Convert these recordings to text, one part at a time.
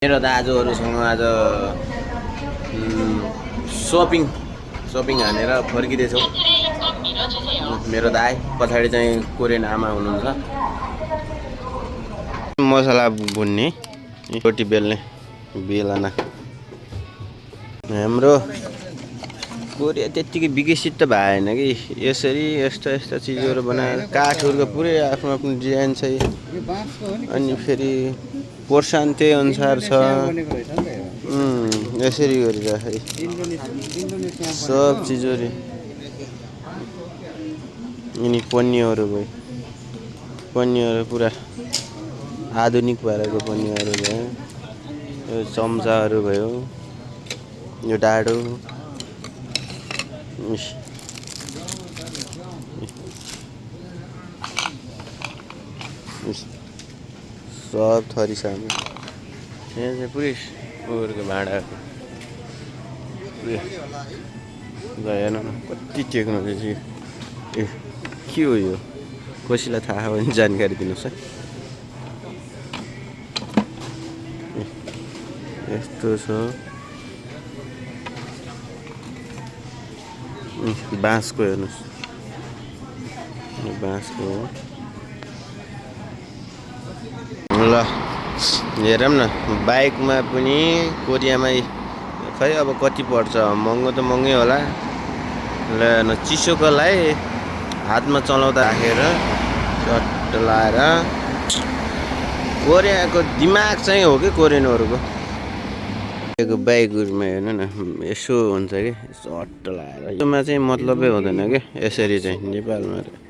मेरो दाजुहरूसँग आज सपिङ हानेर फर्किँदैछौँ। मेरो दाइ पछाडि चाहिँ कोरियन आमा हुनुहुन्छ। मसला भुन्ने रोटी बेल्ने बेलना। हाम्रो कोरिया त्यत्तिकै विकसित त भएन कि यसरी यस्ता चिजहरू बनाएर काठहरूको पुरै आफ्नो आफ्नो डिजाइन छ। अनि फेरि पोर्सन त्यही अनुसार छ। यसरी गरिराखेको सब चिजहरू। यिनी पन्नीहरू भयो, पन्नीहरू पुरा आधुनिक भएरको पन्नीहरू भयो। यो चम्चाहरू भयो, यो डाडो, सब थरी छ। यहाँ चाहिँ पुरै उयोहरूको भाँडाको हेर्नु न कति टेक्नोलोजी। ए के हो यो? कसैलाई थाहा हो भने जानकारी दिनुहोस् है। यस्तो छ। बाँसको हेर्नुहोस्, बाँसको हो। ल हेरौँ न बाइकमा पनि कोरियामा खै अब कति पर्छ। महँगो त महँगै होला। ल न चिसोकोलाई हातमा चलाउँदा राखेर चट्ट लाएर कोरियाको दिमाग चाहिँ हो कि कोरियनहरूको बाइकहरूमा हेर्नु न यसो हुन्छ कि चट्ट लाएर। यसमा चाहिँ मतलबै हुँदैन कि यसरी चाहिँ नेपालमा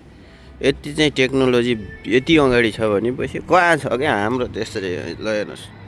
यति चाहिँ टेक्नोलोजी यति अगाडि छ भने पछि कहाँ छ क्या हाम्रो त्यसरी। ल हेर्नुहोस्।